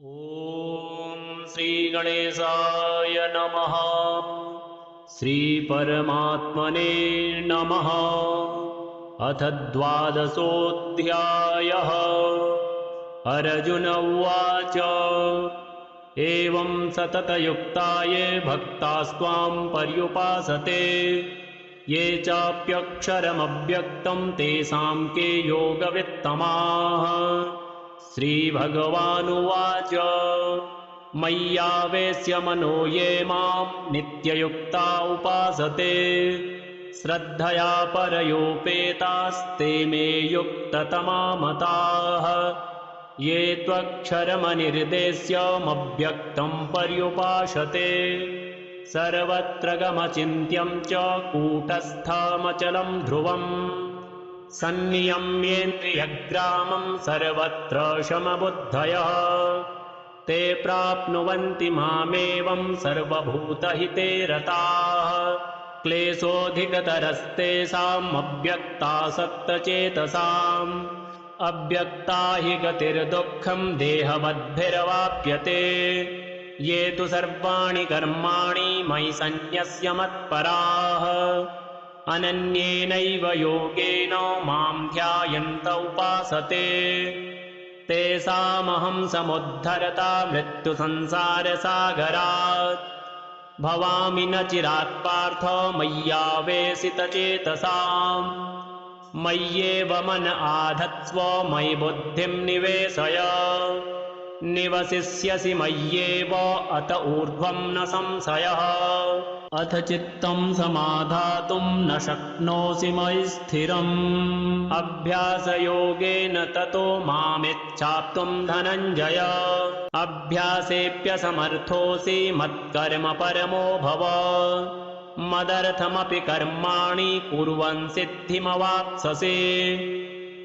ॐ श्रीगणेशाय नमः। श्रीपरमात्मने नमः। अथ द्वादशोऽध्यायः। अर्जुन उवाच एवं सततयुक्ताये भक्तास्त्वां पर्युपासते ये चाप्यक्षरमव्यक्तं तेषां के योगवित्तमाः। श्रीभगवानुवाच मय्यावेश्य मनो ये मां नित्ययुक्ता उपासते श्रद्धया परयोपेतास्ते मे युक्ततमा मताः। ये त्वक्षरमनिर्देश्यमव्यक्तं पर्युपासते सर्वत्र गमचिन्त्यं च कूटस्थमचलं ध्रुवम् सन्नियम्येन्द्रियग्रामं सर्वत्र समबुद्धयः ते प्राप्नुवन्ति मामेवं सर्वभूतहिते रताः। क्लेशोऽधिकतरस्तेषाम् अव्यक्तासक्तचेतसाम् अव्यक्ता हि गतिर्दुःखं देहवद्भिरवाप्यते। ये तु सर्वाणि कर्माणि मयि सन्न्यस्य मत्पराः अनन्येनैव योगेन मां ध्यायन्त उपासते तेषामहं समुद्धरता मृत्युसंसारसागरात्। भवामि न चिरात् पार्थ मय्यावेशितचेतसाम् मय्येव मन आधत्स्व मयि बुद्धिं निवेशय। निवसिष्यसि मय्येव अत ऊर्ध्वं न संशयः। अथ चित्तं समाधातुं न शक्नोषि मयि स्थिरम् अभ्यासयोगेन ततो मामिच्छाप्तुं धनञ्जय। अभ्यासेऽप्यसमर्थोऽसि मत्कर्म परमो भव मदर्थमपि कर्माणि कुर्वन् सिद्धिमवाप्स्यसि।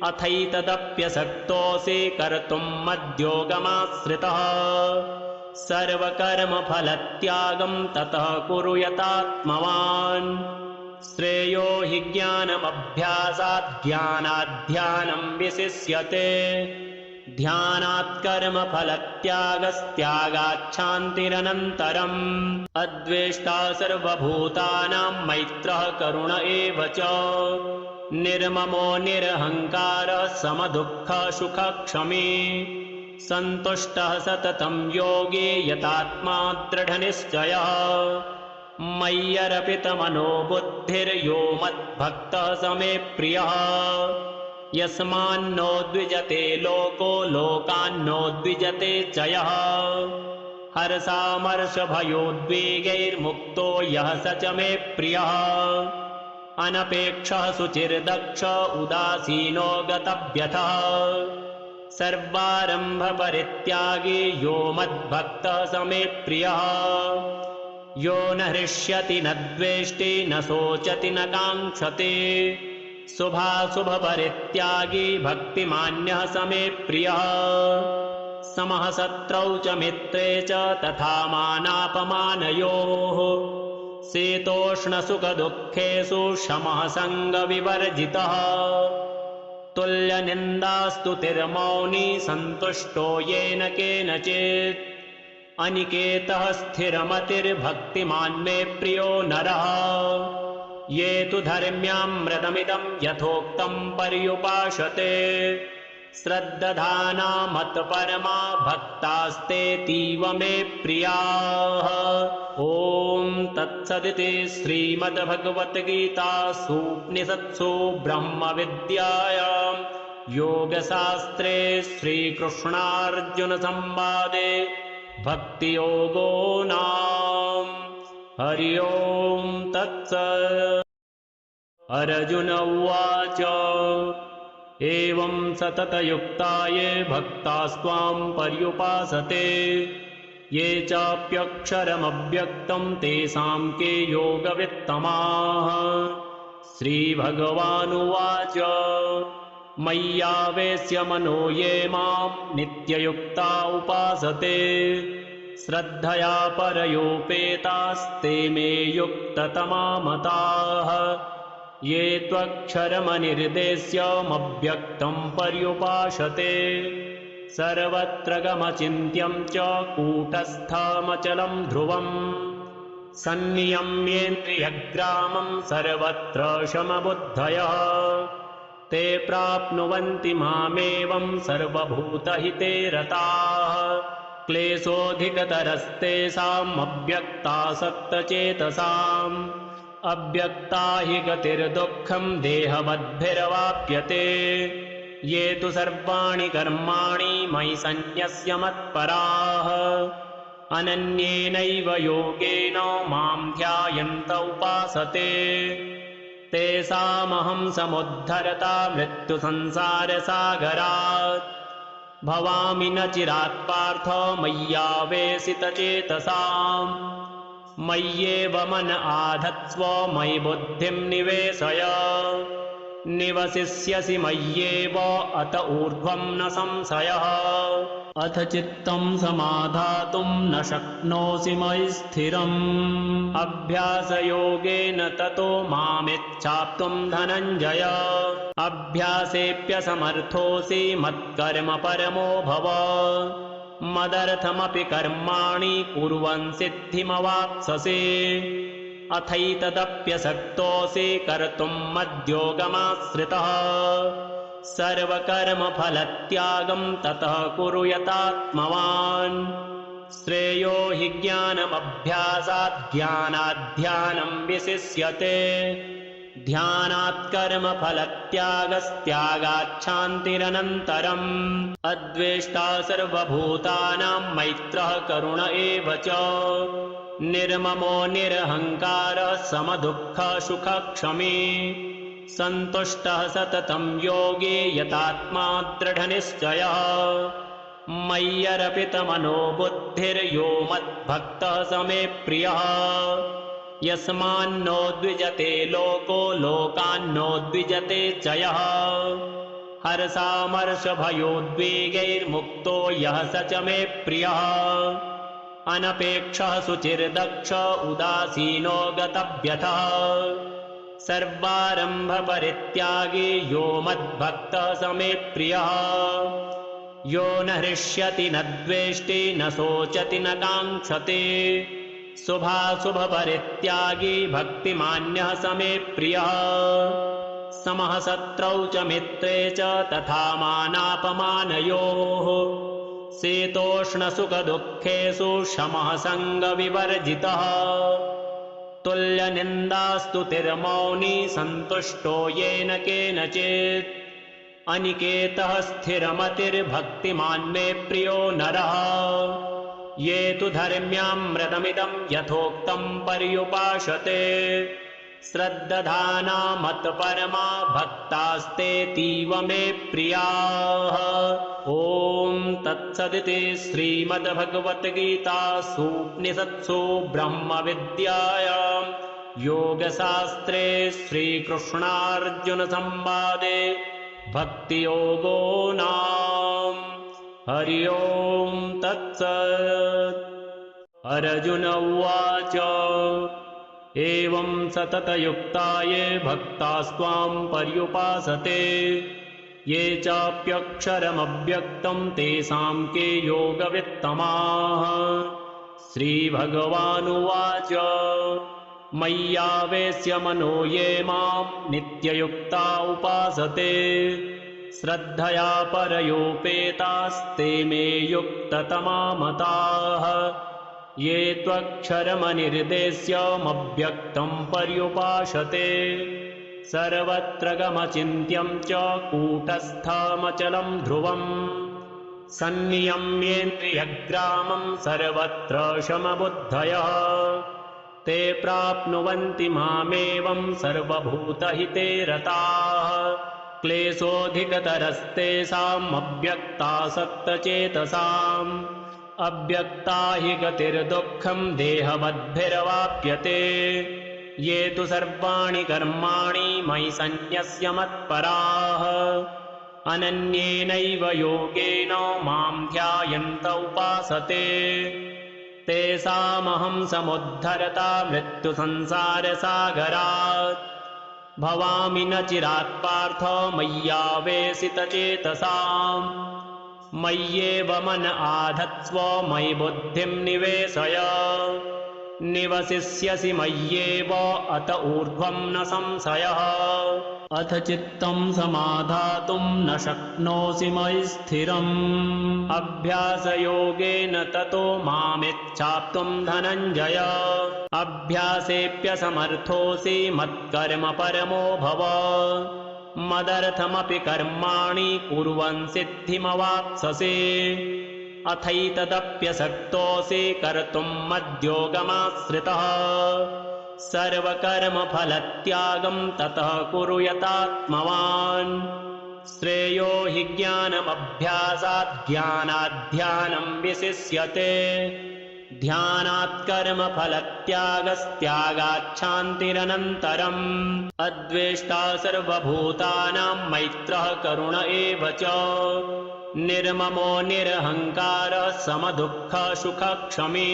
अथैतदप्यशक्तोऽसि कर्तुं मद्योगमाश्रितः सर्वकर्मफलत्यागं ततः कुरु यतात्मवान्। श्रेयो हि ज्ञानमभ्यासात् ज्ञानाध्यानं विशिष्यते ध्यानात् कर्मफलत्यागस्त्यागाच्छान्तिरनन्तरम्। अद्वेष्टा सर्वभूतानां मैत्रः करुण एव च निर्ममो निरहङ्कारः समदुःखसुखक्षमी सन्तुष्टः सततं योगी यतात्मा दृढनिश्चयः। मय्यर्पितमनो बुद्धिर्यो मद्भक्तः स मे प्रियः। यस्मान्नो द्विजते लोको लोकान्नो द्विजते च यः। हर्षामर्षभयोद्वेगैर्मुक्तो यः स च मे प्रियः। अनपेक्षः शुचिर्दक्ष उदासीनो गतव्यथः सर्वारम्भपरित्यागी यो मद्भक्तः स मे प्रियः। यो न हृष्यति न द्वेष्टि न शोचति न काङ्क्षति शुभाशुभपरित्यागी भक्तिमान्यः स मे प्रियः। समः शत्रौ च मित्रे च तथा मानापमानयोः शीतोष्णसुखदुःखेषु शमः सङ्गविवर्जितः। तुल्यनिन्दास्तुतिर्मौनी सन्तुष्टो येन केनचित् अनिकेतः स्थिरमतिर्भक्तिमान् मे प्रियो नरः। ये तु धर्म्यामृतमिदं यथोक्तं पर्युपासते श्रद्दधाना मत्परमा भक्तास्तेतीव मे प्रियाः। ॐ तत्सदिति श्रीमद्भगवद्गीतासूपनिषत्सु ब्रह्मविद्यायां योगशास्त्रे श्रीकृष्णार्जुनसंवादे भक्तियोगो नाम हरि ओं तत्सत्। अर्जुन उवाच एवं सततयुक्ताये भक्तास्त्वां पर्युपासते ये चाप्यक्षरमव्यक्तं तेषां के योगवित्तमाः। श्रीभगवानुवाच मय्यावेश्य मनो ये मां नित्ययुक्ता उपासते श्रद्धया परयोपेतास्ते मे युक्ततमा मताः। ये त्वक्षरमनिर्देश्यमव्यक्तं पर्युपासते सर्वत्र गमचिन्त्यं च कूटस्थमचलं ध्रुवम् सन्नियम्येन्द्रियग्रामं सर्वत्र शमबुद्धयः ते प्राप्नुवन्ति मामेवं सर्वभूतहिते रताः क्लेशोऽधिकतरस्तेषाम् अव्यक्तासक्तचेतसाम् अव्यक्ता हि गतिर्दुःखं देहवद्भिरवाप्यते ये तु सर्वाणि कर्माणि मयि सन्न्यस्य मत्पराः अनन्येनैव योगेन मां ध्यायन्त उपासते तेषामहं समुद्धरता मृत्युसंसारसागरात् भवामि न चिरात् पार्थ मय्यावेशितचेतसाम् मय्येव मन आधत्स्व मयि बुद्धिं निवेशय निवसिष्यसि मय्येव अत ऊर्ध्वं न संशयः अथ चित्तं समाधातुं न शक्नोषि मयि स्थिरम् अभ्यासयोगेन ततो मामिच्छाप्तुं धनञ्जय अभ्यासेऽप्यसमर्थोऽसि मत्कर्म परमो भव मदर्थमपि कर्माणि कुर्वन् सिद्धिमवाप्स्यसि अथैतदप्यशक्तोऽसि कर्तुं मद्योगमाश्रितः सर्वकर्मफलत्यागं ततः कुरु यतात्मवान् श्रेयो हि ज्ञानमभ्यासात् ज्ञानाध्यानं विशिष्यते ध्यानात् कर्मफलत्यागस्त्यागाच्छान्तिरनन्तरम् अद्वेष्टा सर्वभूतानां मैत्रः करुण एव च निर्ममो निरहङ्कारः समदुःखसुखक्षमी सन्तुष्टः सततं योगी यतात्मा दृढनिश्चयः मय्यर्पितमनो बुद्धिर्यो मद्भक्तः स मे प्रियः यस्मान्नो द्विजते लोको लोकान्नो द्विजते च यः हर्षामर्षभयोद्वेगैर्मुक्तो यः स च मे प्रियः अनपेक्षः शुचिर्दक्ष उदासीनो गतव्यथः सर्वारम्भपरित्यागी यो मद्भक्तः स मे प्रियः यो न हृष्यति न द्वेष्टि न शोचति न काङ्क्षति शुभाशुभपरित्यागी भक्तिमान्यः स मे प्रियः समः शत्रौ च मित्रे च तथा मानापमानयोः शीतोष्णसुखदुःखेषु शमः सङ्गविवर्जितः तुल्यनिन्दास्तुतिर्मौनी सन्तुष्टो येन केनचित् अनिकेतः स्थिरमतिर्भक्तिमान् मे प्रियो नरः ये तु धर्म्यामृतमिदं यथोक्तं पर्युपासते श्रद्दधाना मत्परमा भक्तास्तेतीव मे प्रियाः ॐ तत्सदिति श्रीमद्भगवद्गीतासूपनिषत्सु ब्रह्मविद्यायां योगशास्त्रे श्रीकृष्णार्जुनसंवादे भक्तियोगो नाम हरि ओं तत्सत् अर्जुन उवाच एवं सततयुक्ता ये भक्तास्त्वां पर्युपासते ये चाप्यक्षरमव्यक्तं तेषां के योगवित्तमाः श्रीभगवानुवाच मय्यावेश्य मनो ये मां नित्ययुक्ता उपासते श्रद्धया परयोपेतास्ते मे युक्ततमा मताः ये त्वक्षरमनिर्देश्यमव्यक्तं पर्युपासते सर्वत्र गमचिन्त्यं च कूटस्थमचलं ध्रुवम् सन्नियम्येन्द्रियग्रामं सर्वत्र शमबुद्धयः ते प्राप्नुवन्ति मामेवं सर्वभूतहिते रताः क्लेशोऽधिकतरस्तेषाम् अव्यक्तासक्तचेतसाम् अव्यक्ता हि गतिर्दुःखं देहवद्भिरवाप्यते ये तु सर्वाणि कर्माणि मयि सन्न्यस्य मत्पराः अनन्येनैव योगेन मां ध्यायन्त उपासते तेषामहं समुद्धरता मृत्युसंसारसागरात् भवामि न चिरात् पार्थ मय्यावेशितचेतसाम् मय्येव मन आधत्स्व मयि बुद्धिं निवेशय निवसिष्यसि मय्येव अत ऊर्ध्वं न संशयः अथ चित्तं समाधातुं न शक्नोषि मयि स्थिरम् अभ्यासयोगेन ततो मामिच्छाप्तुं धनञ्जय अभ्यासेऽप्यसमर्थोऽसि मत्कर्म परमो भव मदर्थमपि कर्माणि कुर्वन् सिद्धिमवाप्स्यसि अथैतदप्यशक्तोऽसि कर्तुं मद्योगमाश्रितः सर्वकर्मफलत्यागं ततः कुरु यतात्मवान् श्रेयो हि ज्ञानमभ्यासात् ज्ञानाध्यानं विशिष्यते ध्यानात् कर्मफलत्यागस्त्यागाच्छान्तिरनन्तरम् अद्वेष्टा सर्वभूतानां मैत्रः करुण एव च निर्ममो निरहङ्कारः समदुःखसुखक्षमी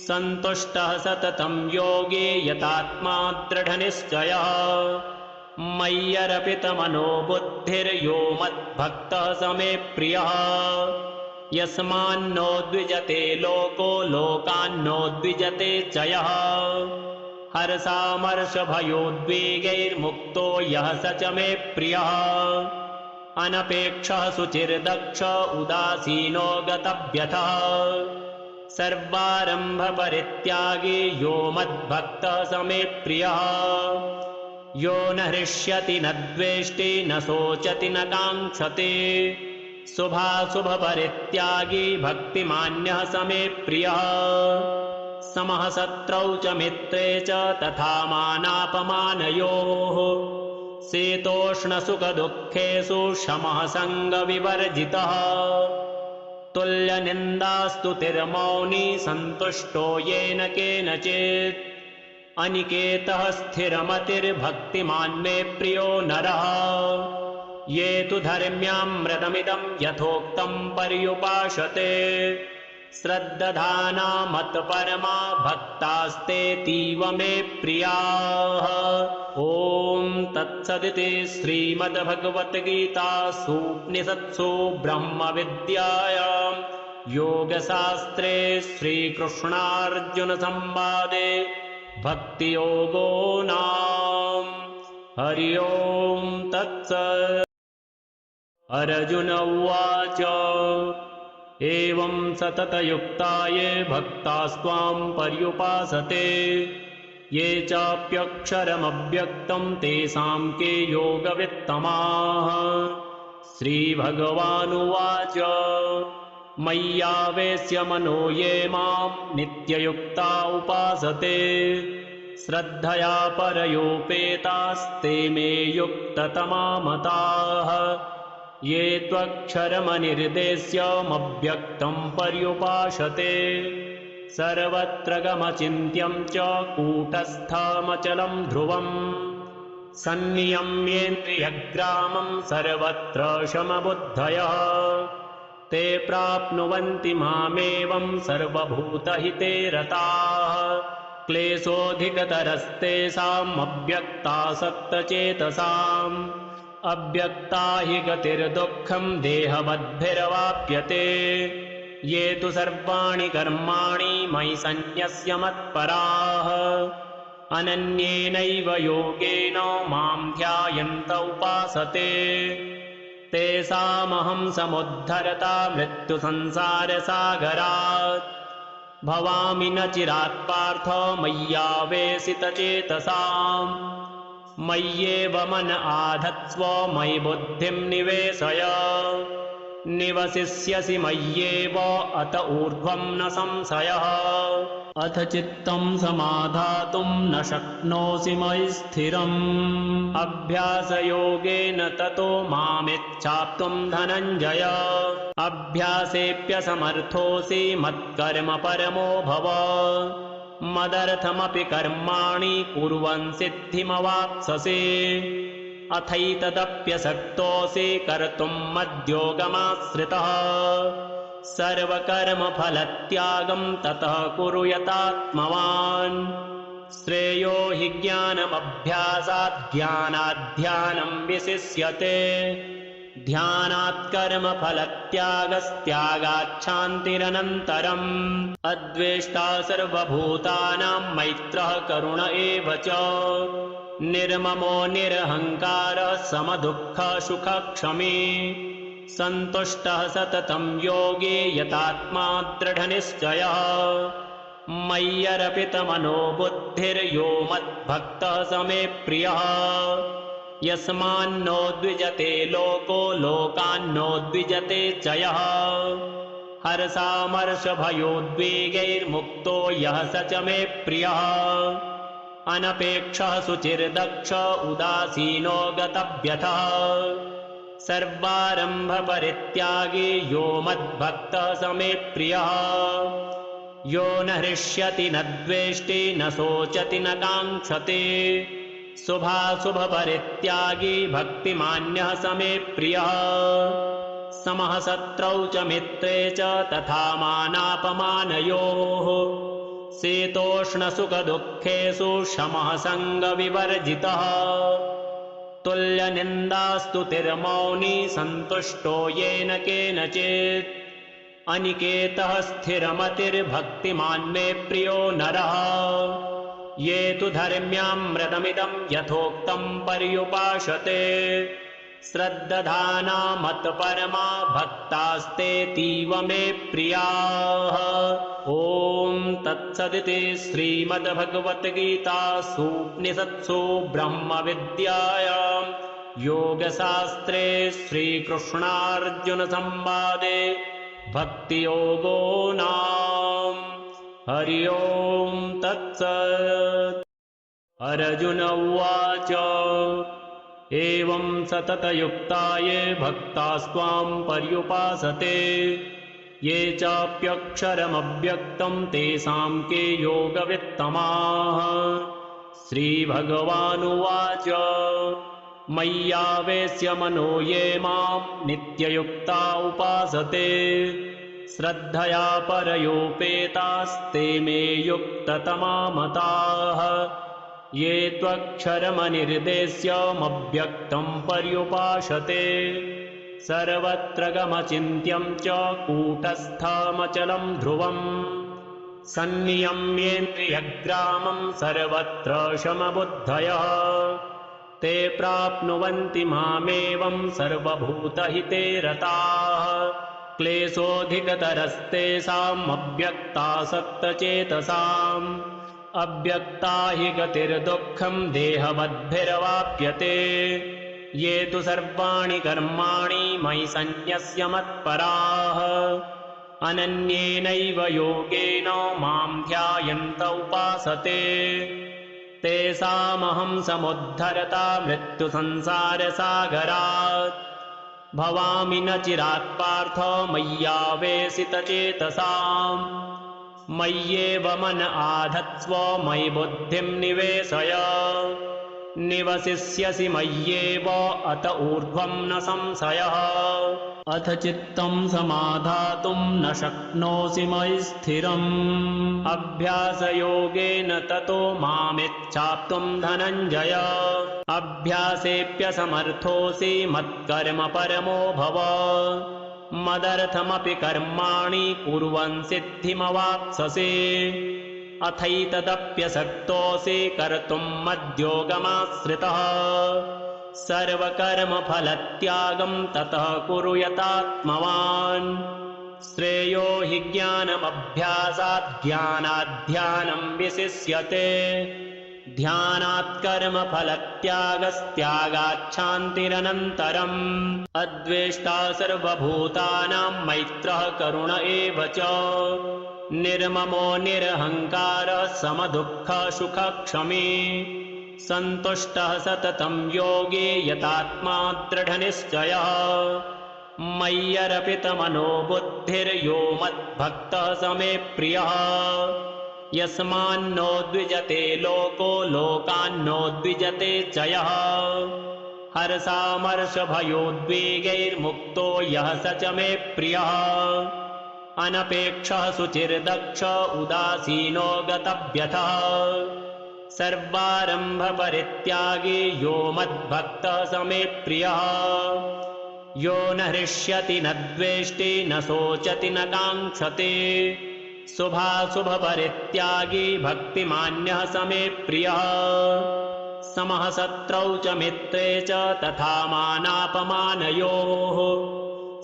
सन्तुष्टः सततं योगी यतात्मा दृढनिश्चयः मय्यर्पितमनो बुद्धिर्यो मद्भक्तः स मे प्रियः यस्मान्नो द्विजते लोको लोकान्नो द्विजते च यः हर्षामर्षभयोद्वेगैर्मुक्तो यः स च मे प्रियः अनपेक्षः शुचिर्दक्ष उदासीनो गतव्यथः सर्वारम्भपरित्यागी यो मद्भक्तः स मे प्रियः यो न हृष्यति न द्वेष्टि न शोचति न काङ्क्षति शुभाशुभपरित्यागी भक्तिमान्यः स मे प्रियः समः शत्रौ च मित्रे च तथा मानापमानयोः शीतोष्णसुखदुःखेषु शमः सङ्गविवर्जितः तुल्यनिन्दास्तुतिर्मौनी सन्तुष्टो येन केनचित् अनिकेतः स्थिरमतिर्भक्तिमान् मे प्रियो नरः ये तु धर्म्यामृतमिदं यथोक्तं पर्युपासते श्रद्दधाना मत्परमा भक्तास्तेतीव मे प्रियाः ॐ तत्सदिति श्रीमद्भगवद्गीतासूपनिषत्सु ब्रह्मविद्यायां योगशास्त्रे श्रीकृष्णार्जुनसंवादे भक्तियोगो नाम हरि ओं तत्सत् अर्जुन उवाच एवं सततयुक्ता ये भक्तास्त्वां पर्युपासते ये चाप्यक्षरमव्यक्तं तेषां के योगवित्तमाः श्रीभगवानुवाच मय्यावेश्य मनो ये मां नित्ययुक्ता उपासते श्रद्धया परयोपेतास्ते मे युक्ततमा मताः ये त्वक्षरमनिर्देश्यमव्यक्तं पर्युपासते सर्वत्र गमचिन्त्यं च कूटस्थमचलं ध्रुवम् सन्नियम्येन्द्रियग्रामं सर्वत्र समबुद्धयः ते प्राप्नुवन्ति मामेवं सर्वभूतहिते रताः क्लेशोऽधिकतरस्तेषाम् अव्यक्तासक्तचेतसाम् अव्यक्ता हि गतिर्दुःखं देहवद्भिरवाप्यते ये तु सर्वाणि कर्माणि मयि सन्न्यस्य मत्पराः अनन्येनैव योगेन मां ध्यायन्त उपासते तेषामहं समुद्धरता मृत्युसंसारसागरात् भवामि न चिरात् पार्थ मय्यावेशितचेतसाम् मय्येव मन आधत्स्व मयि बुद्धिं निवेशय निवसिष्यसि मय्येव अत ऊर्ध्वं न संशयः अथ चित्तं समाधातुं न शक्नोषि मयि स्थिरम् अभ्यासयोगेन ततो मामिच्छाप्तुं धनञ्जय अभ्यासेऽप्यसमर्थोऽसि मत्कर्म परमो भव मदर्थमपि कर्माणि कुर्वन् सिद्धिमवाप्स्यसि अथैतदप्यशक्तोऽसि कर्तुं मद्योगमाश्रितः सर्वकर्मफलत्यागं ततः कुरु यतात्मवान् श्रेयो हि ज्ञानमभ्यासात् ज्ञानाध्यानं विशिष्यते ध्यानात् कर्मफलत्यागस्त्यागाच्छान्तिरनन्तरम् अद्वेष्टा सर्वभूतानां मैत्रः करुण एव च निर्ममो निरहङ्कारः समदुःखसुखक्षमी सन्तुष्टः सततं योगी यतात्मा दृढनिश्चयः मय्यर्पितमनो बुद्धिर्यो मद्भक्तः स मे प्रियः यस्मान्नो द्विजते लोको लोकान्नो द्विजते च यः हर्षामर्षभयोद्वेगैर्मुक्तो यः स च मे प्रियः अनपेक्षः शुचिर्दक्ष उदासीनो गतव्यथः सर्वारम्भपरित्यागी यो मद्भक्तः स मे प्रियः यो न हृष्यति न द्वेष्टि न शोचति न काङ्क्षति शुभाशुभपरित्यागी भक्तिमान्यः स मे प्रियः समः शत्रौ च मित्रे च तथा मानापमानयोः शीतोष्णसुखदुःखेषु शमः सङ्गविवर्जितः तुल्यनिन्दास्तुतिर्मौनी सन्तुष्टो येन केनचित् अनिकेतः स्थिरमतिर्भक्तिमान् मे प्रियो नरः ये तु धर्म्यामृतमिदं यथोक्तं पर्युपासते श्रद्दधाना मत्परमा भक्तास्तेतीव मे प्रियाः। ॐ तत्सदिति श्रीमद्भगवद्गीतासूपनिषत्सु ब्रह्मविद्यायां योगशास्त्रे श्रीकृष्णार्जुनसंवादे भक्तियोगो नाम हरि ओं तत्सत्। अर्जुन उवाच एवं सततयुक्ता ये भक्तास्त्वां पर्युपासते ये चाप्यक्षरमव्यक्तं तेषां के योगवित्तमाः। श्रीभगवानुवाच मय्यावेश्य मनो ये मां नित्ययुक्ता उपासते श्रद्धया परयोपेतास्ते मे युक्ततमा मताः। ये त्वक्षरमनिर्देश्यमव्यक्तं पर्युपासते सर्वत्र गमचिन्त्यं च कूटस्थमचलं ध्रुवम् सन्नियम्येन्द्रियग्रामं सर्वत्र समबुद्धयः ते प्राप्नुवन्ति मामेवं सर्वभूतहिते रताः। क्लेशोऽधिकतरस्तेषाम् अव्यक्तासक्तचेतसाम् अव्यक्ता हि गतिर्दुःखं देहवद्भिरवाप्यते। ये तु सर्वाणि कर्माणि मयि सन्न्यस्य मत्पराः अनन्येनैव योगेन मां ध्यायन्त उपासते तेषामहं समुद्धरता मृत्युसंसारसागरात्। भवामि न चिरात् पार्थ मय्यावेशितचेतसाम् मय्येव मन आधत्स्व मयि बुद्धिं निवेशय निवसिष्यसि मय्येव अत ऊर्ध्वं न संशयः। अथ चित्तं समाधातुं न शक्नोषि मयि स्थिरम् अभ्यासयोगेन ततो मामिच्छाप्तुं धनञ्जय। अभ्यासेऽप्यसमर्थोऽसि मत्कर्म परमो भव मदर्थमपि कर्माणि कुर्वन् सिद्धिमवाप्स्यसि। अथैतदप्यशक्तोऽसि कर्तुं मद्योगमाश्रितः सर्वकर्मफलत्यागं ततः कुरु यतात्मवान्। श्रेयो हि ज्ञानमभ्यासात् ज्ञानात् ध्यानं विशिष्यते ध्यानात् कर्मफलत्यागस्त्यागाच्छान्तिरनन्तरम् अद्वेष्टा सर्वभूतानां मैत्रः करुण एव च निर्ममो निरहङ्कारः समदुःखसुखक्षमी सन्तुष्टः सततं योगी यतात्मा दृढनिश्चयः मय्यर्पितमनो बुद्धिर्यो मद्भक्तः स मे प्रियः यस्मान्नो द्विजते लोको लोकान्नो द्विजते च यः हर्षामर्षभयोद्वेगैर्मुक्तो यः स च मे प्रियः अनपेक्षः शुचिर्दक्ष उदासीनो गतव्यथः सर्वारम्भपरित्यागी यो मद्भक्तः स मे प्रियः यो न हृष्यति न द्वेष्टि न शोचति न काङ्क्षति शुभाशुभपरित्यागी भक्तिमान्यः स मे प्रियः समः शत्रौ च मित्रे च तथा मानापमानयोः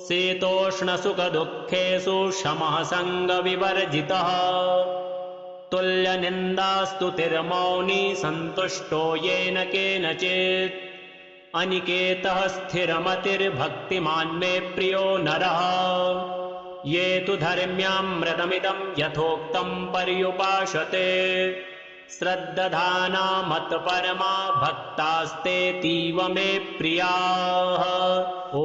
शीतोष्णसुखदुःखेषु शमः सङ्गविवर्जितः तुल्यनिन्दास्तुतिर्मौनी सन्तुष्टो येन केनचित् अनिकेतः स्थिरमतिर्भक्तिमान् मे प्रियो नरः ये तु धर्म्यामृतमिदं यथोक्तं पर्युपासते श्रद्दधाना मत्परमा भक्तास्तेतीव मे प्रियाः। ॐ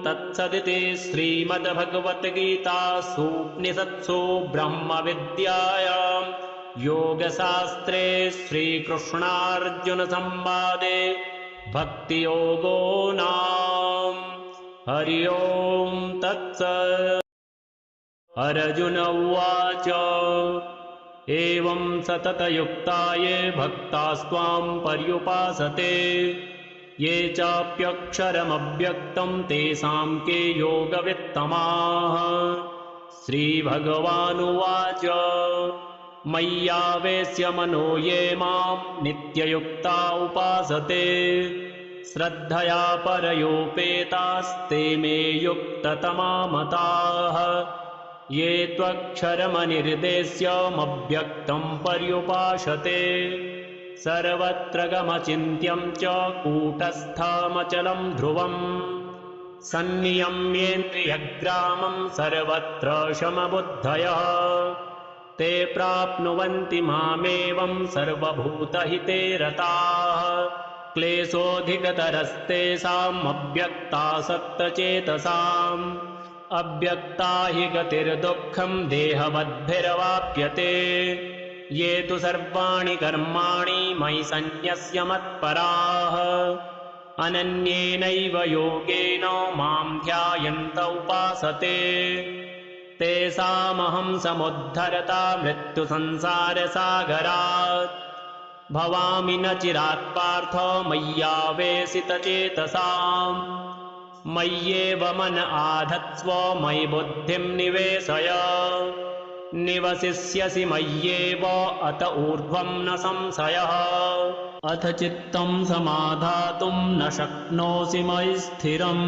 तत्सदिति श्रीमद्भगवद्गीतासूपनिषत्सु ब्रह्मविद्यायां योगशास्त्रे श्रीकृष्णार्जुनसंवादे भक्तियोगो नाम हरि ओं तत्सत्। अर्जुन उवाच एवं सततयुक्ता ये भक्तास्त्वां पर्युपासते ये चाप्यक्षरमव्यक्तं तेषां के योगवित्तमाः। श्रीभगवानुवाच मय्यावेश्य मनो ये मां नित्ययुक्ता उपासते श्रद्धया परयोपेतास्ते मे युक्ततमा मताः। ये त्वक्षरमनिर्देश्यमव्यक्तं पर्युपासते सर्वत्र गमचिन्त्यं च कूटस्थमचलं ध्रुवम् सन्नियम्येन्द्रियग्रामं सर्वत्र समबुद्धयः ते प्राप्नुवन्ति मामेवं सर्वभूतहिते रताः। क्लेशोऽधिकतरस्तेषाम् अव्यक्तासक्तचेतसाम् अव्यक्ता हि गतिर्दुःखं देहवद्भिरवाप्यते। ये तु सर्वाणि कर्माणि मयि सन्न्यस्य मत्पराः अनन्येनैव योगेन मां ध्यायन्त उपासते तेषामहं समुद्धरता मृत्युसंसारसागरात् भवामि न चिरात् पार्थ मय्यावेशितचेतसाम्। मय्येव मन आधत्स्व मयि बुद्धिं निवेशय निवसिष्यसि मय्येव अत ऊर्ध्वं न संशयः। अथ चित्तं समाधातुं न शक्नोषि मयि स्थिरम्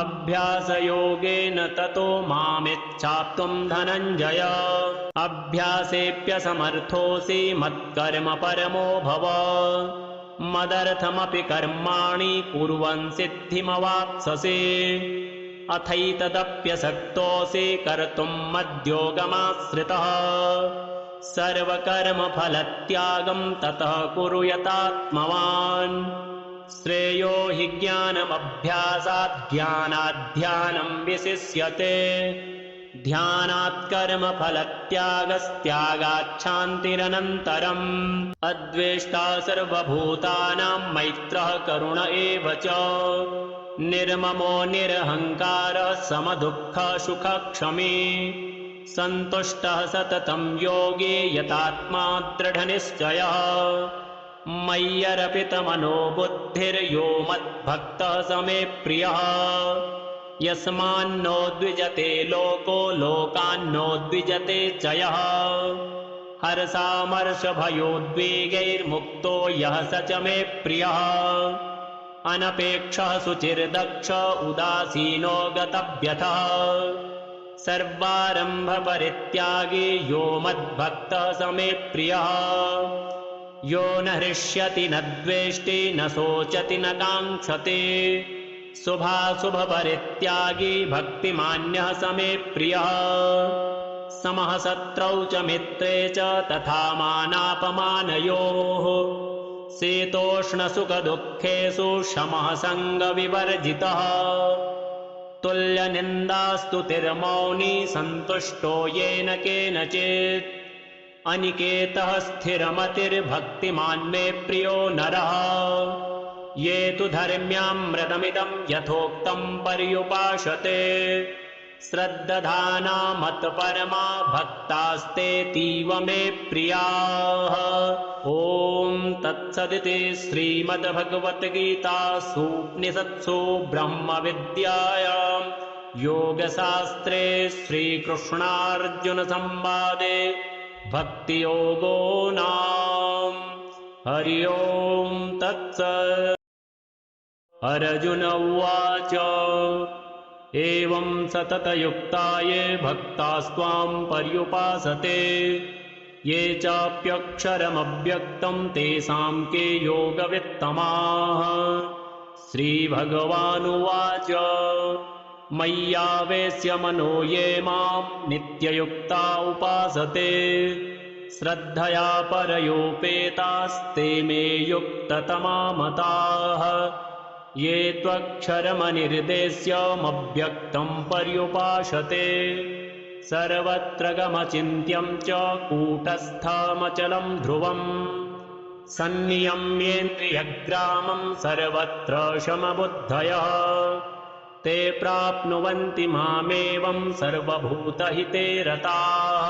अभ्यासयोगेन ततो मामिच्छाप्तुं धनञ्जय। अभ्यासेऽप्यसमर्थोऽसि मत्कर्म परमो भव मदर्थमपि कर्माणि कुर्वन् सिद्धिमवाप्स्यसि। अथैतदप्यशक्तोऽसि कर्तुं मद्योगमाश्रितः सर्वकर्मफलत्यागं ततः कुरु यतात्मवान्। श्रेयो हि ज्ञानमभ्यासात् ज्ञानाध्यानं विशिष्यते ध्यानात् कर्मफलत्यागस्त्यागाच्छान्तिरनन्तरम्। अद्वेष्टा सर्वभूतानां मैत्रः करुण एव च निर्ममो निरहङ्कारः समदुःखसुखक्षमी सन्तुष्टः सततं योगी यतात्मा दृढनिश्चयः। मय्यर्पितमनो बुद्धिर्यो मद्भक्तः स मे प्रियः यस्मान्नो द्विजते लोको लोकान्नो द्विजते च यः। हर्षामर्षभयोद्वेगैर्मुक्तो यः स च मे प्रियः अनपेक्षः शुचिर्दक्ष उदासीनो गतव्यथः सर्वारम्भपरित्यागी यो मद्भक्तः स मे प्रियः। यो न हृष्यति न द्वेष्टि न शोचति न काङ्क्षति शुभाशुभपरित्यागी भक्तिमान्यः स मे प्रियः। समः शत्रौ च मित्रे च तथा मानापमानयोः शीतोष्णसुखदुःखेषु शमः सङ्गविवर्जितः तुल्यनिन्दास्तुतिर्मौनी सन्तुष्टो येन केनचित् अनिकेतः स्थिरमतिर्भक्तिमान् मे प्रियो नरः। ये तु धर्म्यामृतमिदं यथोक्तं पर्युपासते श्रद्दधाना मत्परमा भक्तास्तेतीव मे प्रियाः। ॐ तत्सदिति श्रीमद्भगवद्गीतासु उपनिषत्सु ब्रह्मविद्यायां योगशास्त्रे श्रीकृष्णार्जुनसंवादे भक्तियोगो नाम। हरि ओं तत्सत्। अर्जुन उवाच एवं सततयुक्ता ये भक्तास्त्वां पर्युपासते ये चाप्यक्षरमव्यक्तं तेषां के योगवित्तमाः। श्रीभगवानुवाच मय्यावेश्य मनो ये मां नित्ययुक्ता उपासते श्रद्धया परयोपेतास्ते मे युक्ततमा मताः। ये त्वक्षरमनिर्देश्यमव्यक्तं पर्युपासते सर्वत्र गमचिन्त्यं च कूटस्थमचलं ध्रुवम् सन्नियम्येन्द्रियग्रामं सर्वत्र समबुद्धयः ते प्राप्नुवन्ति मामेवं सर्वभूतहिते रताः।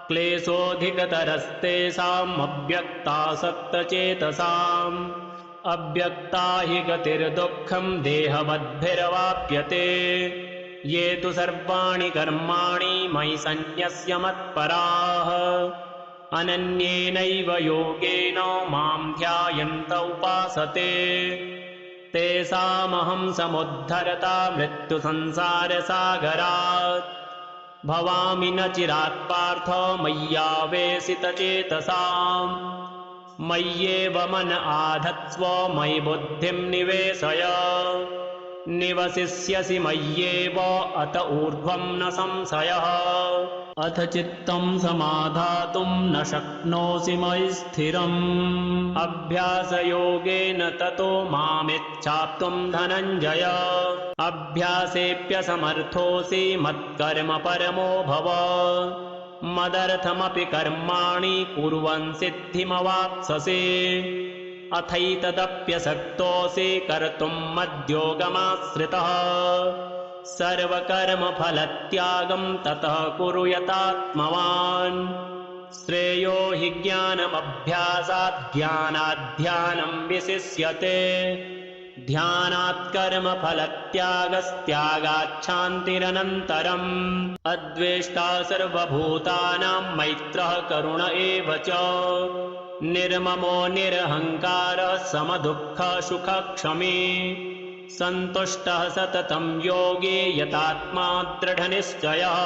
क्लेशोऽधिकतरस्तेषाम् अव्यक्तासक्तचेतसाम् अव्यक्ता हि गतिर्दुःखं देहवद्भिरवाप्यते। ये तु सर्वाणि कर्माणि मयि सन्न्यस्य मत्पराः अनन्येनैव योगेन मां ध्यायन्त उपासते तेषामहं समुद्धरता मृत्युसंसारसागरात्। भवामि न चिरात् पार्थ मय्यावेशितचेतसाम् मय्येव मन आधत्स्व मयि बुद्धिं निवेशय। निवसिष्यसि मय्येव अत ऊर्ध्वं न संशयः। अथ चित्तं समाधातुं न शक्नोषि मयि स्थिरम् अभ्यासयोगेन ततो मामिच्छाप्तुं धनञ्जय। अभ्यासेऽप्यसमर्थोऽसि मत्कर्म परमो भव मदर्थमपि कर्माणि कुर्वन् सिद्धिमवाप्स्यसि। अथैतदप्यशक्तोऽसि कर्तुं मद्योगमाश्रितः सर्वकर्मफलत्यागं ततः कुरु यतात्मवान्। श्रेयो हि ज्ञानमभ्यासात् ज्ञानात् ध्यानं विशिष्यते ध्यानात् कर्मफलत्यागस्त्यागात् शान्तिरनन्तरम्। अद्वेष्टा सर्वभूतानां मैत्रः करुण एव च निर्ममो निरहङ्कारः समदुःखसुखक्षमी सन्तुष्टः सततं योगी यतात्मा दृढनिश्चयः।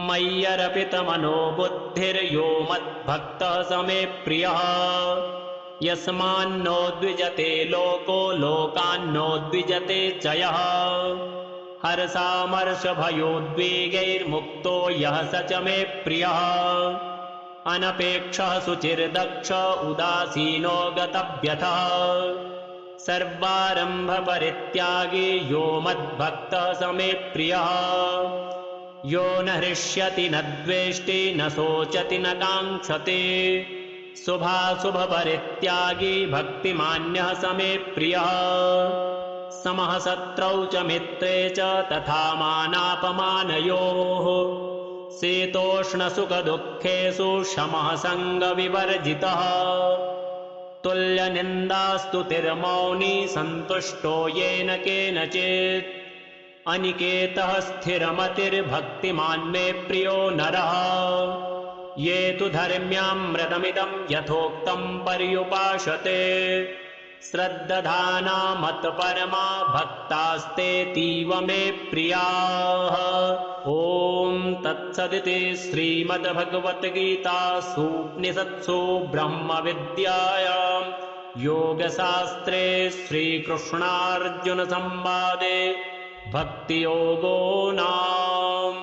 मय्यर्पितमनो बुद्धिर्यो मद्भक्तः स मे प्रियः। यस्मान्नो द्विजते लोको लोकान्नो द्विजते च यः। हर्षामर्षभयोद्वेगैर्मुक्तो यः स च मे प्रियः। अनपेक्षः शुचिर्दक्ष उदासीनो गतव्यथः सर्वारम्भपरित्यागी यो मद्भक्तः स मे प्रियः। यो न हृष्यति न द्वेष्टि न शोचति न काङ्क्षति शुभाशुभपरित्यागी भक्तिमान्यः स मे प्रियः। समः शत्रौ च मित्रे च तथा मानापमानयोः शीतोष्णसुखदुःखेषु शमः सङ्गविवर्जितः। तुल्यनिन्दास्तुतिर्मौनी सन्तुष्टो येन केनचित्। अनिकेतः स्थिरमतिर्भक्तिमान् मे प्रियो नरः। ये तु धर्म्यामृतमिदं यथोक्तं पर्युपासते श्रद्दधाना मत्परमा भक्तास्तेतीव मे प्रियाः। ॐ तत्सदिति श्रीमद्भगवद्गीतासु उपनिषत्सु ब्रह्मविद्यायां योगशास्त्रे श्रीकृष्णार्जुनसंवादे भक्तियोगो नाम।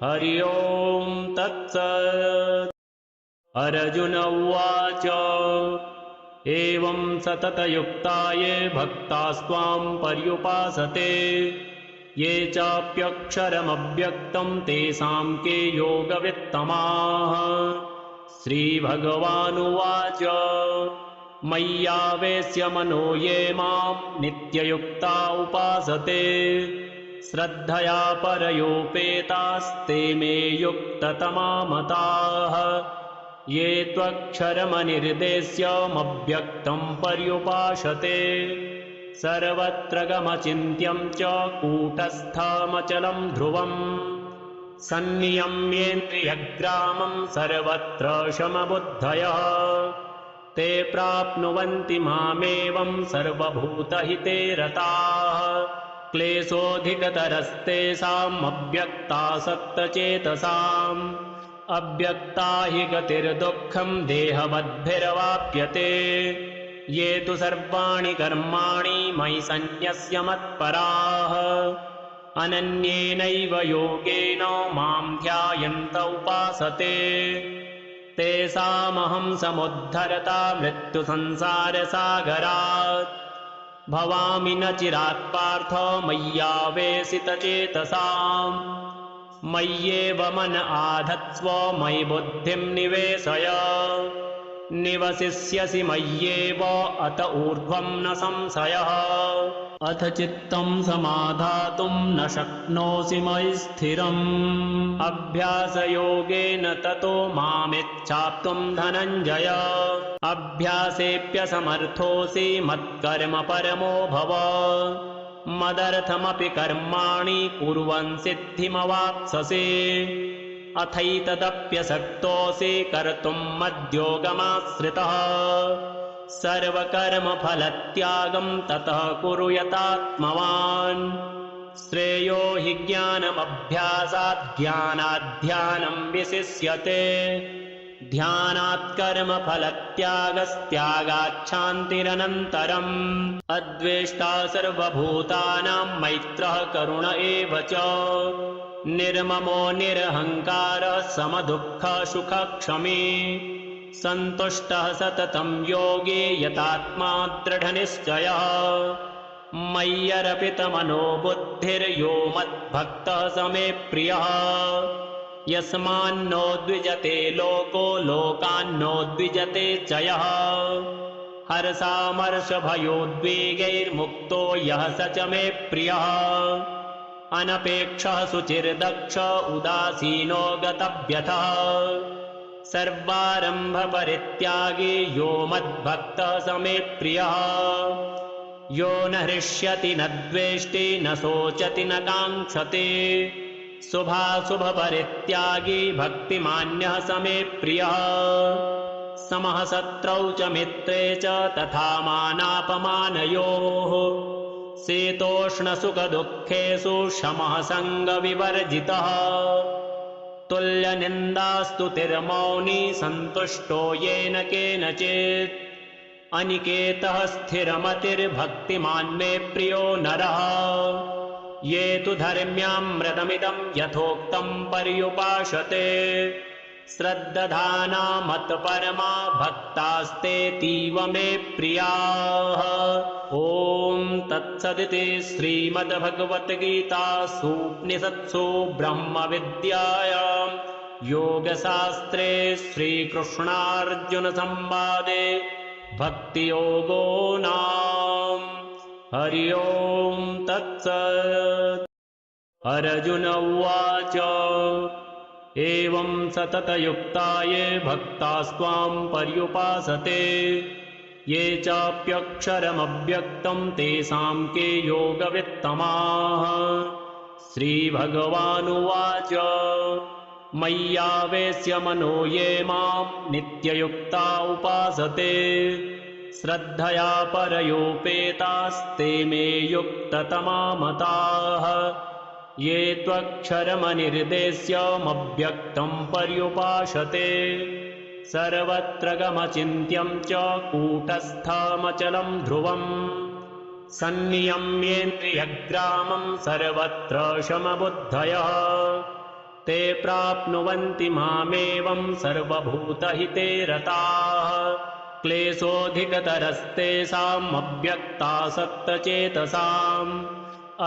हरि ओं तत्सत्। अर्जुन उवाच एवं सततयुक्ता ये भक्तास्त्वां पर्युपासते ये चाप्यक्षरमव्यक्तं तेषां के योगवित्तमाः। श्रीभगवानुवाच मय्यावेश्य मनो ये मां नित्ययुक्ता उपासते श्रद्धया परयोपेतास्ते मे युक्ततमा मताः ये त्वक्षरमनिर्देश्यमव्यक्तं पर्युपासते सर्वत्र गमचिन्त्यं च कूटस्थमचलं ध्रुवम् सन्नियम्येन्द्रियग्रामं सर्वत्र समबुद्धयः ते प्राप्नुवन्ति मामेवं सर्वभूतहिते रताः क्लेशोऽधिकतरस्तेषाम् अव्यक्तासक्तचेतसाम् अव्यक्ता हि गतिर्दुःखं देहवद्भिरवाप्यते ये तु सर्वाणि कर्माणि मयि सन्न्यस्य मत्पराः अनन्येनैव योगेन मां ध्यायन्त उपासते तेषामहं समुद्धरता मृत्युसंसारसागरात् भवामि न चिरात् पार्थ मय्यावेशितचेतसाम् मय्येव मन आधत्स्व मयि बुद्धिं निवेशय निवसिष्यसि मय्येव अत ऊर्ध्वं न संशयः अथ चित्तं समाधातुं न शक्नोषि मयि स्थिरम् अभ्यासयोगेन ततो मामिच्छाप्तुं धनञ्जय अभ्यासेऽप्यसमर्थोऽसि मत्कर्म परमो भव मदर्थमपि कर्माणि कुर्वन् सिद्धिमवाप्स्यसि अथैतदप्यशक्तोऽसि कर्तुं मद्योगमाश्रितः सर्वकर्मफलत्यागं ततः कुरु यतात्मवान् श्रेयो हि ज्ञानमभ्यासात् ध्यानात् विशिष्यते ध्यानात् कर्मफलत्यागस्त्यागात् शान्तिरनन्तरम् अद्वेष्टा सर्वभूतानां मैत्रः करुण एव च निर्ममो निरहङ्कारः समदुःखसुखक्षमी सन्तुष्टः सततं योगी यतात्मा दृढनिश्चयः मय्यर्पितमनो बुद्धिर्यो मद्भक्तः स मे प्रियः यस्मान्नो द्विजते लोको लोकान्नो द्विजते च यः हर्षामर्षभयोद्वेगैर्मुक्तो यः स च मे प्रियः अनपेक्षः शुचिर्दक्ष उदासीनो गतव्यथः सर्वारम्भपरित्यागी यो मद्भक्तः स मे प्रियः यो न हृष्यति न द्वेष्टि न शोचति न काङ्क्षति शुभाशुभपरित्यागी भक्तिमान्यः स मे प्रियः समः शत्रौ च मित्रे च तथा मानापमानयोः शीतोष्णसुखदुःखेषु शमः सङ्गविवर्जितः तुल्यनिन्दास्तुतिर्मौनी सन्तुष्टो येन केनचित् अनिकेतः स्थिरमतिर्भक्तिमान् मे प्रियो नरः ये तु धर्म्यामृतमिदं यथोक्तं पर्युपासते श्रद्दधाना मत्परमा भक्तास्तेतीव मे प्रियाः ॐ तत्सदिति श्रीमद्भगवद्गीतासूपनिषत्सु ब्रह्मविद्यायां योगशास्त्रे श्रीकृष्णार्जुनसंवादे भक्तियोगो नाम हरि ओं तत्सत्। अर्जुन उवाच एवं सततयुक्ता ये भक्तास्त्वां पर्युपासते ये चाप्यक्षरमव्यक्तं तेषां के योगवित्तमाः। श्रीभगवानुवाच मय्यावेश्य मनो ये मां नित्ययुक्ता उपासते श्रद्धया परयोपेतास्ते मे युक्ततमा मताः। ये त्वक्षरमनिर्देश्यमव्यक्तं पर्युपासते सर्वत्र गमचिन्त्यं च कूटस्थमचलं ध्रुवम् सन्नियम्येन्द्रियग्रामं सर्वत्र समबुद्धयः ते प्राप्नुवन्ति मामेवं सर्वभूतहिते रताः। क्लेशोऽधिकतरस्तेषाम् अव्यक्तासक्तचेतसाम्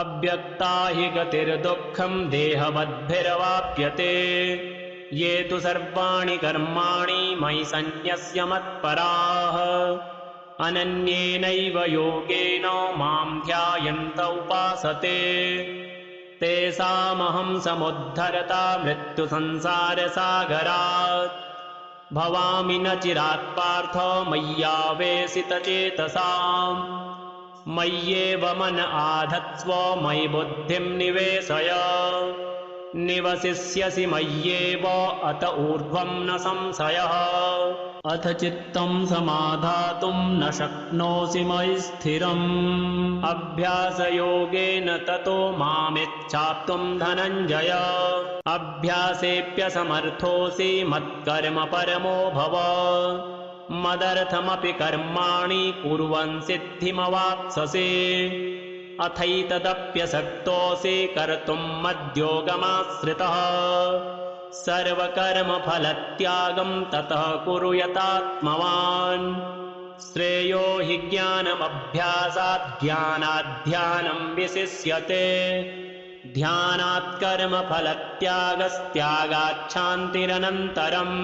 अव्यक्ता हि गतिर्दुःखं देहवद्भिरवाप्यते। ये तु सर्वाणि कर्माणि मयि सन्न्यस्य मत्पराः अनन्येनैव योगेन मां ध्यायन्त उपासते तेषामहं समुद्धरता मृत्युसंसारसागरात् भवामि न चिरात् पार्थ मय्यावेशितचेतसाम् मय्येव मन आधत्स्व मयि बुद्धिं निवेशय निवसिष्यसि मय्येव अत ऊर्ध्वं न संशयः अथ चित्तं समाधातुं न शक्नोषि मयि स्थिरम् अभ्यासयोगेन ततो मामिच्छाप्तुं धनञ्जय अभ्यासेऽप्यसमर्थोऽसि मत्कर्म परमो भव मदर्थमपि कर्माणि कुर्वन् सिद्धिमवाप्स्यसि अथैतदप्यशक्तोऽसि कर्तुं मद्योगमाश्रितः सर्वकर्मफलत्यागं ततः कुरु यतात्मवान् श्रेयो हि ज्ञानमभ्यासात् ज्ञानाध्यानं विशिष्यते ध्यानात् कर्मफलत्यागस्त्यागाच्छान्तिरनन्तरम्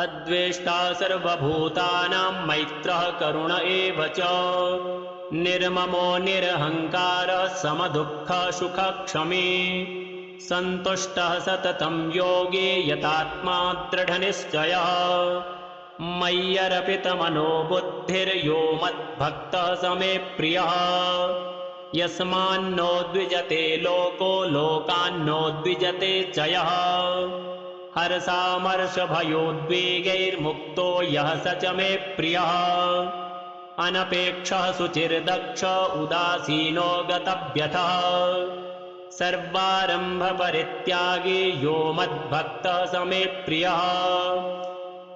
अद्वेष्टा सर्वभूतानां मैत्रः करुण एव च निर्ममो निरहङ्कारः समदुःखः सुखक्षमी सन्तुष्टः सततं योगी यतात्मा दृढनिश्चयः मय्यर्पितमनो बुद्धिर्यो मद्भक्तः स मे प्रियः यस्मान्नो द्विजते लोको लोकान्नो द्विजते च यः हर्षामर्षभयोद्वेगैर्मुक्तो यः स च मे प्रियः अनपेक्षः शुचिर्दक्ष उदासीनो गतव्यथः सर्वारम्भपरित्यागी यो मद्भक्तः स मे प्रियः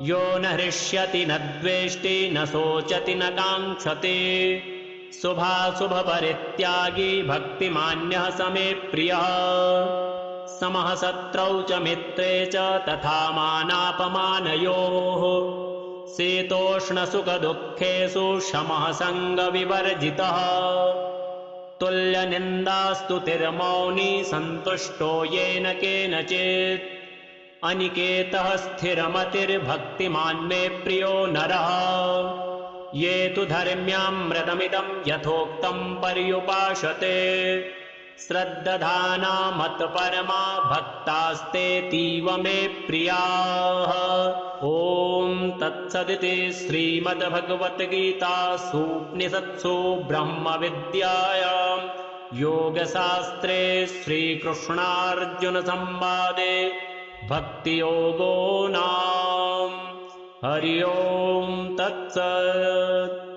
यो न हृष्यति न द्वेष्टि न शोचति न काङ्क्षति शुभाशुभपरित्यागी भक्तिमान्यः स मे प्रियः समः शत्रौ च मित्रे च तथा मानापमानयोः शीतोष्णसुखदुःखेषु शमः सङ्गविवर्जितः तुल्यनिन्दास्तुतिर्मौनी सन्तुष्टो येन केनचित् अनिकेतः स्थिरमतिर्भक्तिमान् मे प्रियो नरः ये तु धर्म्यामृतमिदं यथोक्तं पर्युपासते श्रद्दधाना मत्परमा भक्तास्तेतीव मे प्रियाः ॐ तत्सदिति श्रीमद्भगवद्गीतासूपनिषत्सु ब्रह्मविद्यायां योगशास्त्रे श्रीकृष्णार्जुनसंवादे भक्तियोगो नाम हरि ओं तत्सत्।